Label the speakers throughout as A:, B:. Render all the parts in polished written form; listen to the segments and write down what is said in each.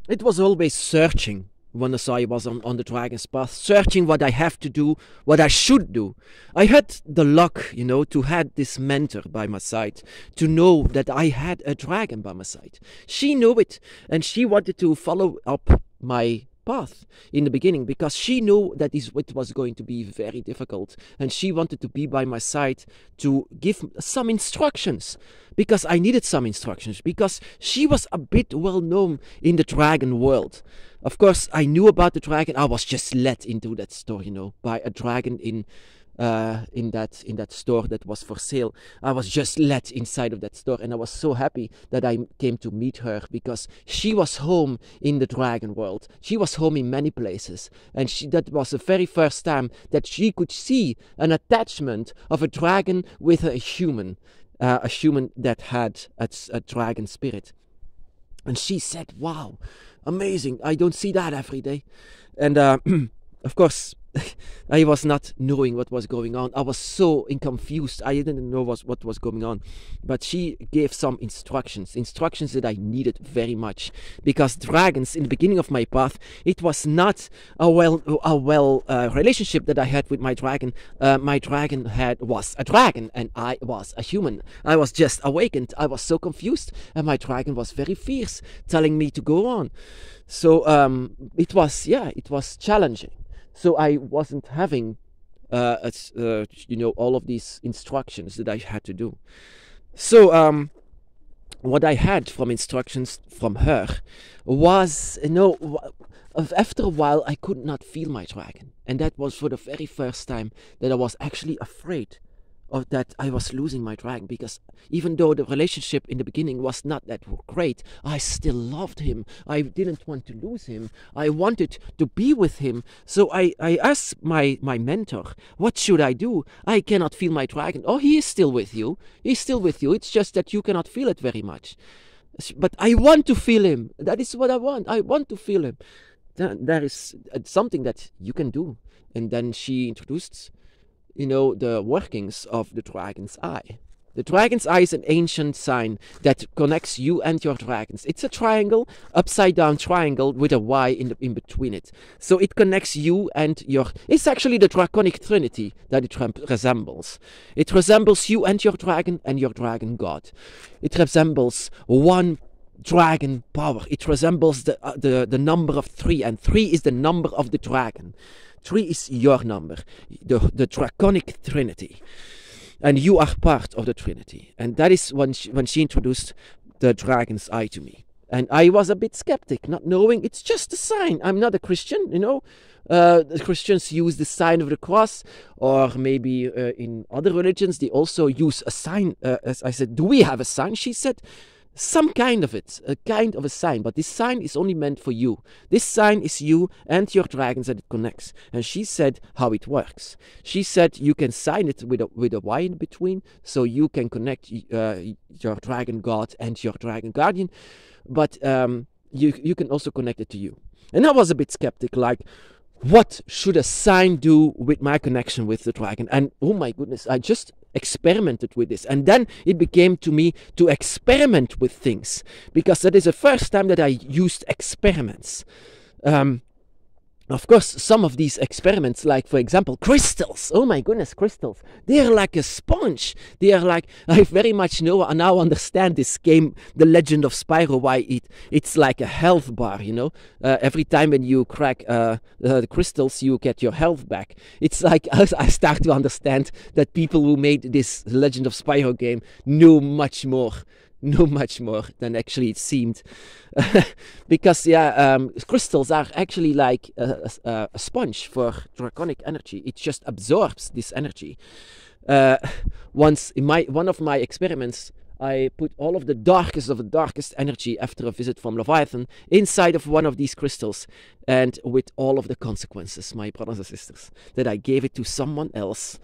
A: It was always searching when I was on the dragon's path, searching what I have to do, what I should do. I had the luck, to had this mentor by my side, to know that I had a dragon by my side. She knew it, and she wanted to follow up my path in the beginning because she knew that it was going to be very difficult, and she wanted to be by my side to give some instructions because I needed some instructions, because she was a bit well known in the dragon world. Of course, I knew about the dragon. I was just led into that store, by a dragon in that store that was for sale. I was just led inside of that store, and I was so happy that I came to meet her, because she was home in the dragon world. She was home in many places, and that was the very first time that she could see an attachment of a dragon with a human that had a dragon spirit. And she said, wow, amazing, I don't see that every day. And of course, I was not knowing what was going on. I was so confused. I didn't know what was going on. But she gave some instructions that I needed very much. Because dragons, in the beginning of my path, it was not a well relationship that I had with my dragon. My dragon was a dragon, and I was a human. I was just awakened. I was so confused, and my dragon was very fierce, telling me to go on. So it was challenging. So I wasn't having, all of these instructions that I had to do. So what I had from instructions from her was, after a while I could not feel my dragon. And that was for the very first time that I was actually afraid of that I was losing my dragon, because even though the relationship in the beginning was not that great, I still loved him. I didn't want to lose him. I wanted to be with him. So I asked my mentor, what should I do? I cannot feel my dragon. Oh, he is still with you. He's still with you. It's just that you cannot feel it very much. But I want to feel him. That is what I want. I want to feel him. There is something that you can do. And then she introduced the workings of the dragon's eye. The dragon's eye is an ancient sign that connects you and your dragons. It's a triangle, upside down triangle with a Y in between it. So it connects you and it's actually the draconic trinity that it resembles. It resembles you and your dragon god. It resembles one dragon power. It resembles the number of 3, and 3 is the number of the dragon. 3 is your number, the draconic trinity, and you are part of the trinity. And that is when she introduced the dragon's eye to me. And I was a bit skeptic, not knowing it's just a sign. I'm not a Christian, the Christians use the sign of the cross, or maybe in other religions they also use a sign. As I said, do we have a sign? She said, some kind of it, a kind of a sign, but this sign is only meant for you. This sign is you and your dragons that it connects. And she said how it works. She said you can sign it with a Y in between, so you can connect your dragon god and your dragon guardian, but you can also connect it to you. And I was a bit skeptic, like, what should a sign do with my connection with the dragon? And oh my goodness, I just experimented with this, and then it became to me to experiment with things, because that is the first time that I used experiments. Of course, some of these experiments, like for example crystals, oh my goodness, crystals, they're like a sponge. They are like, I very much now understand this game, The Legend of Spyro, why it's like a health bar, every time when you crack the crystals you get your health back. It's like I start to understand that people who made this Legend of Spyro game knew much more than actually it seemed. Because crystals are actually like a sponge for draconic energy. It just absorbs this energy. Once in one of my experiments, I put all of the darkest of the darkest energy after a visit from Leviathan inside of one of these crystals, and with all of the consequences, my brothers and sisters, that I gave it to someone else,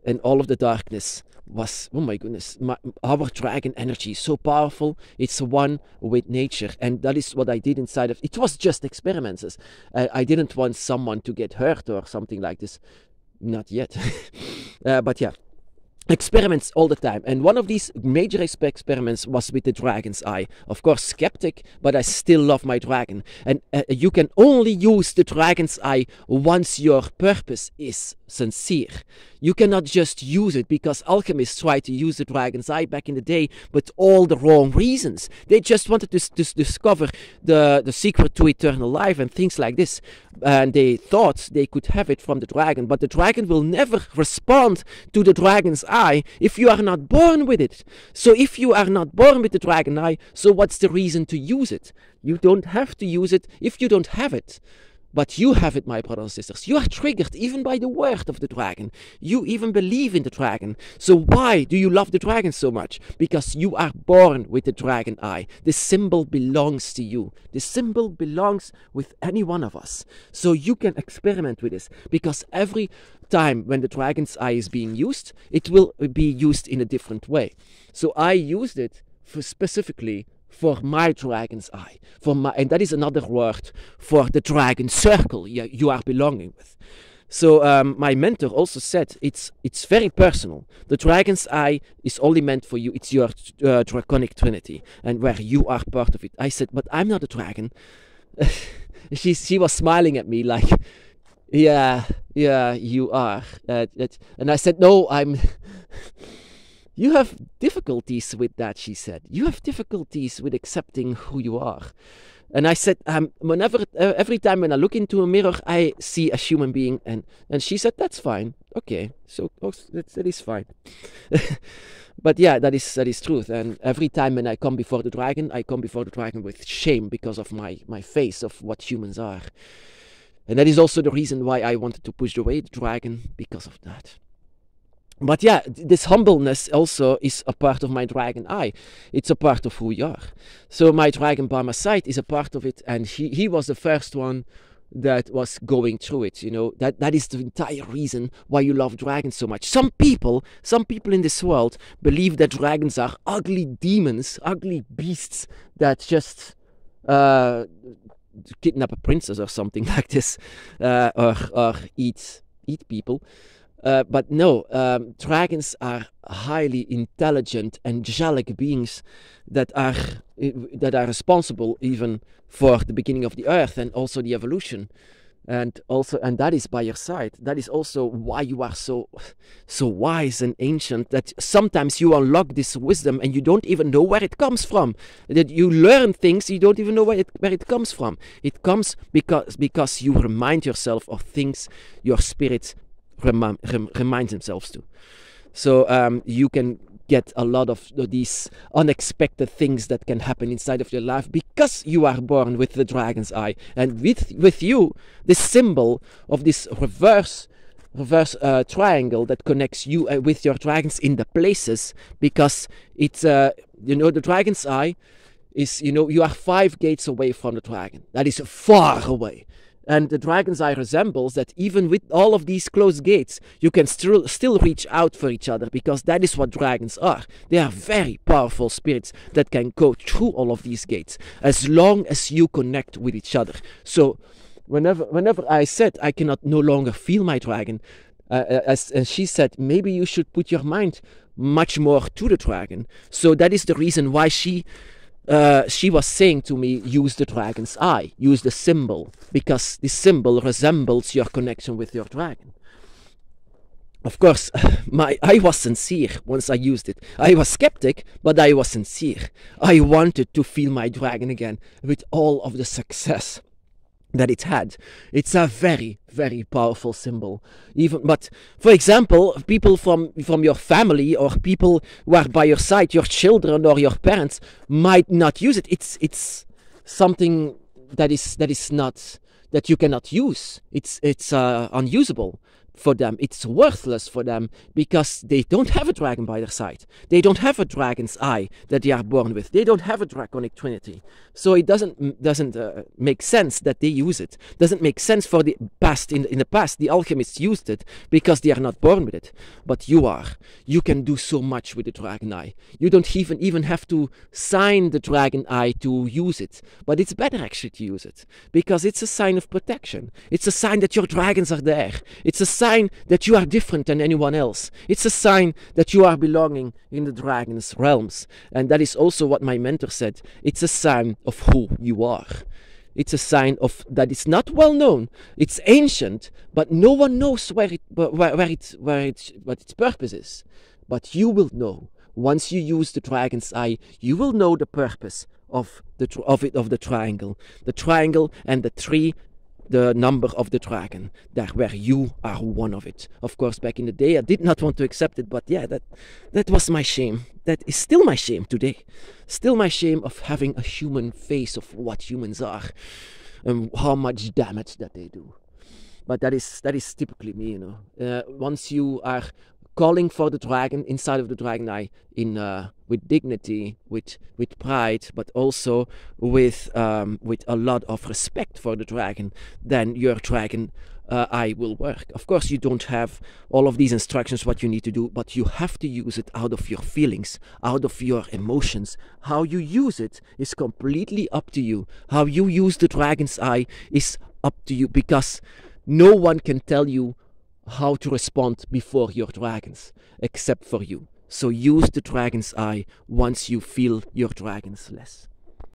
A: and all of the darkness was, oh my goodness, our dragon energy is so powerful. It's one with nature, and that is what I did inside of it. Was just experiments. I didn't want someone to get hurt or something like this, not yet. But yeah, experiments all the time, and one of these major experiments was with the dragon's eye. Of course, skeptic, but I still love my dragon. And you can only use the dragon's eye once your purpose is sincere. You cannot just use it, because alchemists tried to use the dragon's eye back in the day, but all the wrong reasons. They just wanted to discover the secret to eternal life and things like this, and they thought they could have it from the dragon, but the dragon will never respond to the dragon's eye if you are not born with it. So if you are not born with the dragon eye, so what's the reason to use it? You don't have to use it if you don't have it. But you have it, my brothers and sisters. You are triggered even by the word of the dragon. You even believe in the dragon. So why do you love the dragon so much? Because you are born with the dragon eye. The symbol belongs to you. The symbol belongs with any one of us. So you can experiment with this. Because every time when the dragon's eye is being used, it will be used in a different way. So I used it specifically for my dragon's eye, and that is another word for the dragon circle you are belonging with. So my mentor also said it's very personal. The dragon's eye is only meant for you. It's your draconic trinity, and where you are part of it. I said, but I'm not a dragon. She was smiling at me like, yeah, you are. And I said, no, I'm. You have difficulties with that, she said. You have difficulties with accepting who you are. And I said, every time when I look into a mirror, I see a human being. And she said, that's fine. Okay, so that is fine. But yeah, that is truth. And every time when I come before the dragon, I come before the dragon with shame because of my face of what humans are. And that is also the reason why I wanted to push away the dragon, because of that. But yeah, this humbleness also is a part of my dragon eye. It's a part of who we are. So my dragon by my side is a part of it, and he was the first one that was going through it. You know, that is the entire reason why you love dragons so much. Some people in this world believe that dragons are ugly demons, ugly beasts that just kidnap a princess or something like this, or eat people. But no, dragons are highly intelligent, angelic beings that are responsible even for the beginning of the earth and also the evolution, and that is by your side. That is also why you are so wise and ancient, that sometimes you unlock this wisdom and you don't even know where it comes from. That you learn things you don't even know where it comes from. It comes because you remind yourself of things your spirit reminds themselves to. So you can get a lot of these unexpected things that can happen inside of your life because you are born with the dragon's eye, and with you the symbol of this reverse triangle that connects you with your dragons in the places, because it's the dragon's eye is, you are 5 gates away from the dragon. That is far away. And the dragon's eye resembles that even with all of these closed gates, you can still reach out for each other, because that is what dragons are. They are very powerful spirits that can go through all of these gates as long as you connect with each other. So whenever I said I cannot no longer feel my dragon, and she said, maybe you should put your mind much more to the dragon. So that is the reason why she was saying to me, use the dragon's eye, use the symbol, because the symbol resembles your connection with your dragon. Of course, I was sincere once I used it. I was skeptic, but I was sincere. I wanted to feel my dragon again with all of the success that it had. It's a very, very powerful symbol. But for example, people from your family, or people who are by your side, your children or your parents, might not use it. It's something that you cannot use. It's unusable for them. It's worthless for them because they don't have a dragon by their side. They don't have a dragon's eye that they are born with. They don't have a draconic trinity. So it doesn't make sense that they use it. Doesn't make sense for the past. In the past, the alchemists used it because they are not born with it. But you are. You can do so much with the dragon eye. You don't even have to sign the dragon eye to use it. But it's better actually to use it because it's a sign of protection. It's a sign that your dragons are there. It's a sign that you are different than anyone else. It's a sign that you are belonging in the dragon's realms. And that is also what my mentor said. It's a sign of who you are. It's a sign of that it's not well known. It's ancient, but no one knows what its purpose is. But you will know. Once you use the dragon's eye, you will know the purpose of the triangle. The triangle and the tree, the number of the dragon, that where you are one of it. Of course, back in the day, I did not want to accept it, but yeah, that was my shame. That is still my shame today. Still my shame of having a human face of what humans are, and how much damage that they do. But that is typically me, you know. Once you are calling for the dragon inside of the dragon eye with dignity, with pride, but also with a lot of respect for the dragon, then your dragon eye will work. Of course, you don't have all of these instructions what you need to do, but you have to use it out of your feelings, out of your emotions. How you use it is completely up to you. How you use the dragon's eye is up to you, because no one can tell you how to respond before your dragons, except for you. So use the dragon's eye once you feel your dragons less.